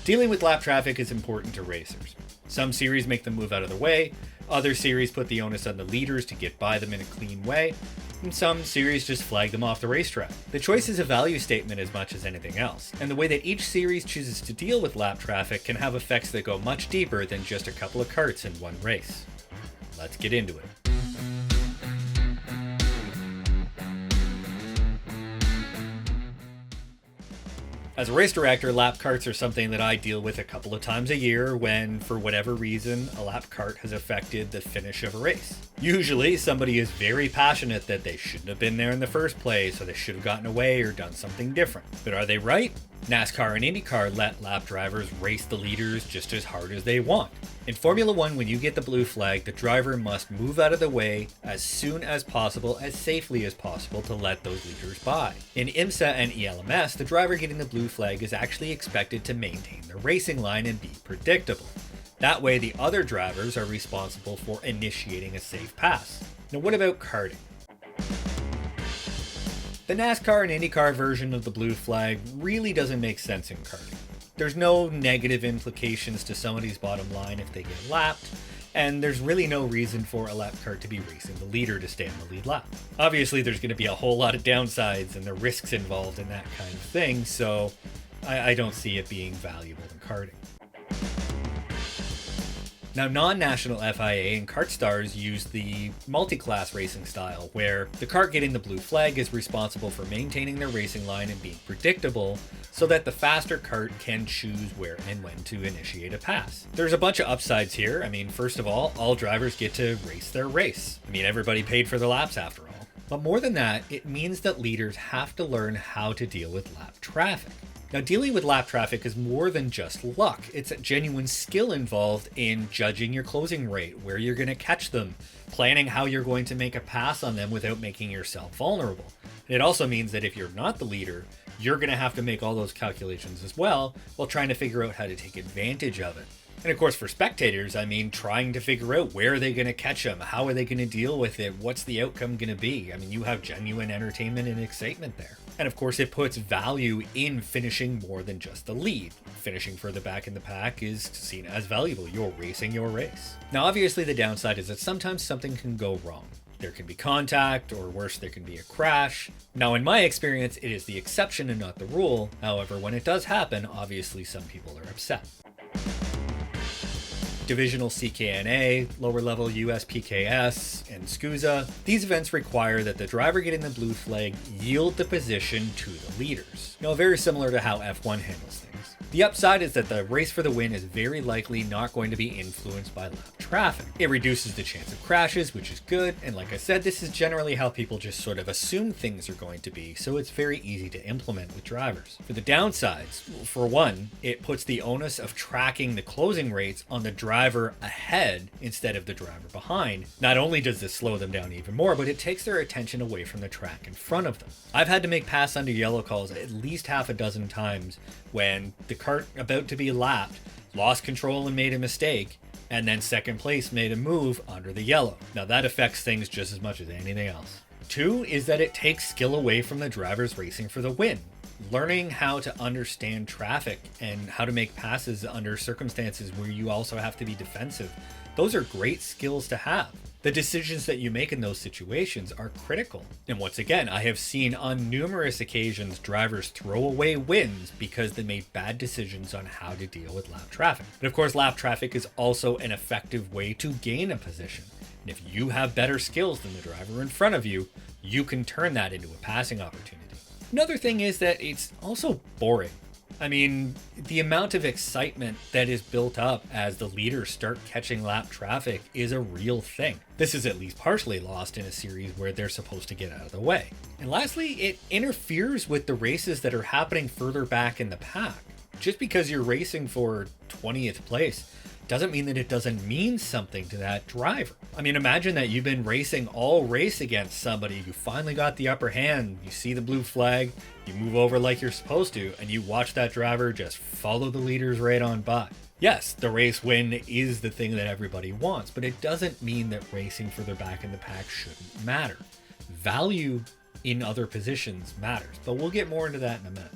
Dealing with lap traffic is important to racers. Some series make them move out of the way, other series put the onus on the leaders to get by them in a clean way, and some series just flag them off the racetrack. The choice is a value statement as much as anything else, and the way that each series chooses to deal with lap traffic can have effects that go much deeper than just a couple of karts in one race. Let's get into it. As a race director, lap karts are something that I deal with a couple of times a year when, for whatever reason, a lap kart has affected the finish of a race. Usually, somebody is very passionate that they shouldn't have been there in the first place, or they should have gotten away or done something different. But are they right? NASCAR and IndyCar let lap drivers race the leaders just as hard as they want. In Formula 1, when you get the blue flag, the driver must move out of the way as soon as possible, as safely as possible, to let those leaders by. In IMSA and ELMS, the driver getting the blue flag is actually expected to maintain the racing line and be predictable. That way, the other drivers are responsible for initiating a safe pass. Now, what about karting? The NASCAR and IndyCar version of the blue flag really doesn't make sense in karting. There's no negative implications to somebody's bottom line if they get lapped, and there's really no reason for a lap kart to be racing the leader to stay on the lead lap. Obviously, there's going to be a whole lot of downsides and the risks involved in that kind of thing, so I don't see it being valuable in karting. Now, non-national FIA and kart stars use the multi-class racing style, where the kart getting the blue flag is responsible for maintaining their racing line and being predictable, so that the faster kart can choose where and when to initiate a pass. There's a bunch of upsides here. I mean, first of all drivers get to race their race. I mean, everybody paid for the laps after all. But more than that, it means that leaders have to learn how to deal with lap traffic. Now, dealing with lap traffic is more than just luck. It's a genuine skill involved in judging your closing rate, where you're going to catch them, planning how you're going to make a pass on them without making yourself vulnerable. It also means that if you're not the leader, you're going to have to make all those calculations as well, while trying to figure out how to take advantage of it. And of course, for spectators, I mean, trying to figure out where are they going to catch them, how are they going to deal with it, what's the outcome going to be? I mean, you have genuine entertainment and excitement there. And of course, it puts value in finishing more than just the lead. Finishing further back in the pack is seen as valuable. You're racing your race. Now, obviously, the downside is that sometimes something can go wrong. There can be contact, or worse, there can be a crash. Now, in my experience, it is the exception and not the rule. However, when it does happen, obviously some people are upset. Divisional CKNA, lower level USPKS, and SCUSA. These events require that the driver getting the blue flag yield the position to the leaders. Now, very similar to how F1 handles things. The upside is that the race for the win is very likely not going to be influenced by lap traffic. It reduces the chance of crashes, which is good, and like I said, this is generally how people just sort of assume things are going to be, so it's very easy to implement with drivers. For the downsides, for one, it puts the onus of tracking the closing rates on the driver ahead instead of the driver behind. Not only does this slow them down even more, but it takes their attention away from the track in front of them. I've had to make pass under yellow calls at least half a dozen times when the kart about to be lapped lost control and made a mistake, and then second place made a move under the yellow. Now that affects things just as much as anything else. Two is that it takes skill away from the drivers racing for the win. Learning how to understand traffic and how to make passes under circumstances where you also have to be defensive, those are great skills to have. The decisions that you make in those situations are critical. And once again, I have seen on numerous occasions drivers throw away wins because they made bad decisions on how to deal with lap traffic. But of course, lap traffic is also an effective way to gain a position. And if you have better skills than the driver in front of you, you can turn that into a passing opportunity. Another thing is that it's also boring. I mean, the amount of excitement that is built up as the leaders start catching lap traffic is a real thing. This is at least partially lost in a series where they're supposed to get out of the way. And lastly, it interferes with the races that are happening further back in the pack. Just because you're racing for 20th place doesn't mean that it doesn't mean something to that driver. I mean, imagine that you've been racing all race against somebody, you finally got the upper hand, you see the blue flag, you move over like you're supposed to, and you watch that driver just follow the leaders right on by. Yes, the race win is the thing that everybody wants, but it doesn't mean that racing further back in the pack shouldn't matter. Value in other positions matters, but we'll get more into that in a minute.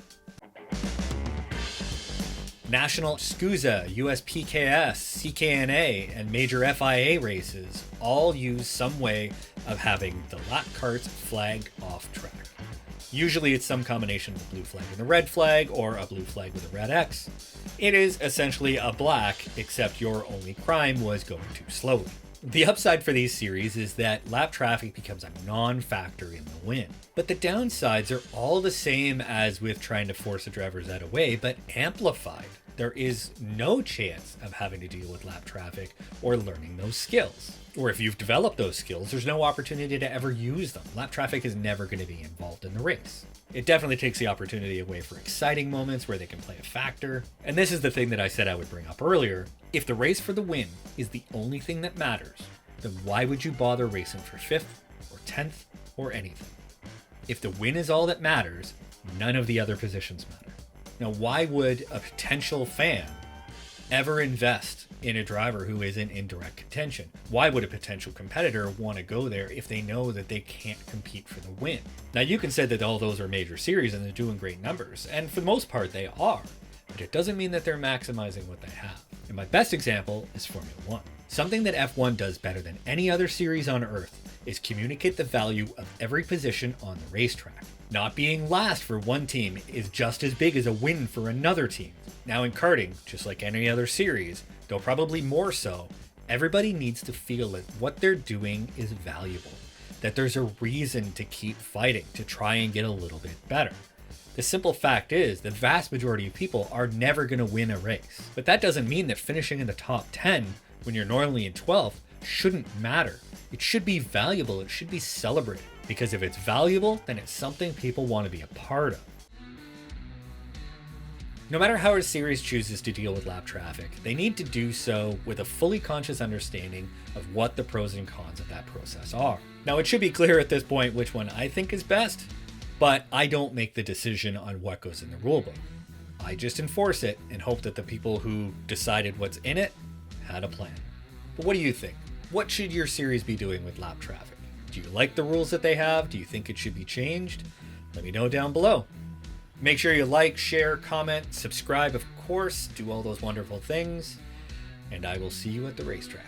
National SCUSA, USPKS, CKNA, and major FIA races all use some way of having the lap carts flagged off track. Usually it's some combination of a blue flag and a red flag, or a blue flag with a red X. It is essentially a black, except your only crime was going too slowly. The upside for these series is that lap traffic becomes a non-factor in the win. But the downsides are all the same as with trying to force a driver's out away, but amplified. There is no chance of having to deal with lap traffic or learning those skills. Or if you've developed those skills, there's no opportunity to ever use them. Lap traffic is never going to be involved in the race. It definitely takes the opportunity away for exciting moments where they can play a factor. And this is the thing that I said I would bring up earlier. If the race for the win is the only thing that matters, then why would you bother racing for 5th or 10th or anything? If the win is all that matters, none of the other positions matter. Now, why would a potential fan ever invest in a driver who isn't in direct contention? Why would a potential competitor want to go there if they know that they can't compete for the win? Now, you can say that all those are major series and they're doing great numbers, and for the most part they are, but it doesn't mean that they're maximizing what they have. And my best example is Formula 1. Something that F1 does better than any other series on Earth is communicate the value of every position on the racetrack. Not being last for one team is just as big as a win for another team. Now in karting, just like any other series, though probably more so, everybody needs to feel that what they're doing is valuable, that there's a reason to keep fighting, to try and get a little bit better. The simple fact is, the vast majority of people are never going to win a race. But that doesn't mean that finishing in the top 10 when you're normally in 12th shouldn't matter. It should be valuable, it should be celebrated. Because if it's valuable, then it's something people want to be a part of. No matter how a series chooses to deal with lap traffic, they need to do so with a fully conscious understanding of what the pros and cons of that process are. Now, it should be clear at this point which one I think is best, but I don't make the decision on what goes in the rulebook. I just enforce it and hope that the people who decided what's in it had a plan. But what do you think? What should your series be doing with lap traffic? Do you like the rules that they have? Do you think it should be changed? Let me know down below. Make sure you like, share, comment, subscribe, of course, do all those wonderful things, and I will see you at the racetrack.